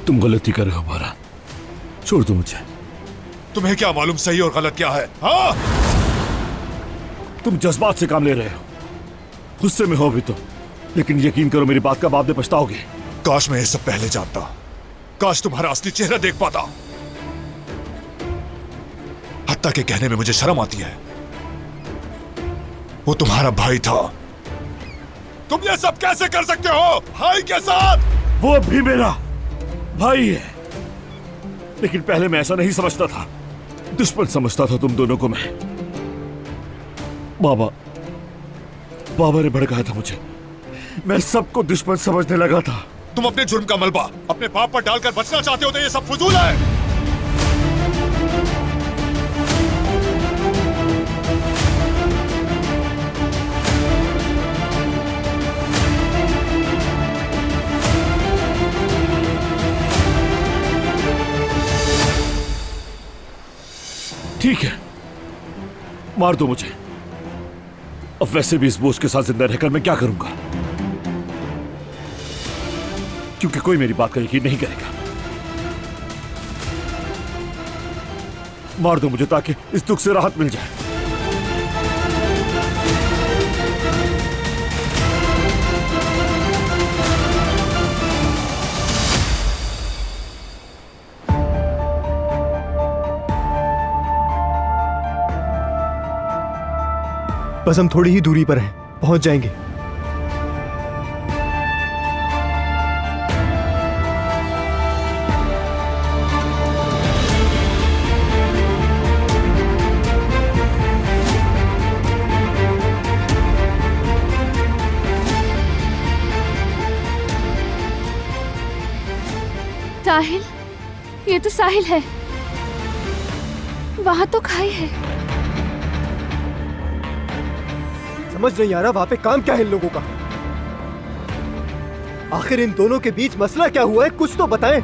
तुम गलती कर रहे हो बारा, छोड़ दो मुझे। तुम्हें क्या मालूम सही और गलत क्या है? हाँ, तुम जज्बात से काम ले रहे हो, गुस्से में हो भी तुम, लेकिन यकीन करो मेरी बात का बाद में पछताओगे। काश मैं ये सब पहले जानता, काश तुम्हारा असली चेहरा देख पाता। हत्या के कहने में मुझे शर्म आती है, वो तुम्हारा भाई था। तुम ये सब कैसे कर सकते हो भाई के साथ? वो भी मेरा भाई है, लेकिन पहले मैं ऐसा नहीं समझता था, दुश्मन समझता था तुम दोनों को मैं। बाबा ने भड़काया था मुझे, मैं सबको दुश्मन समझने लगा था। तुम अपने जुर्म का मलबा अपने बाप पर डालकर बचना चाहते हो तो ये सब फजूल है। ठीक है, मार दो मुझे। अब वैसे भी इस बोझ के साथ जिंदा रहकर मैं क्या करूंगा, क्योंकि कोई मेरी बात का यकीन नहीं करेगा। मार दो मुझे ताकि इस दुख से राहत मिल जाए। बस हम थोड़ी ही दूरी पर हैं, पहुंच जाएंगे। साहिल, ये तो साहिल है। वहां तो खाई है। समझ नहीं आ रहा वहां पे काम क्या है इन लोगों का। आखिर इन दोनों के बीच मसला क्या हुआ है, कुछ तो बताएं।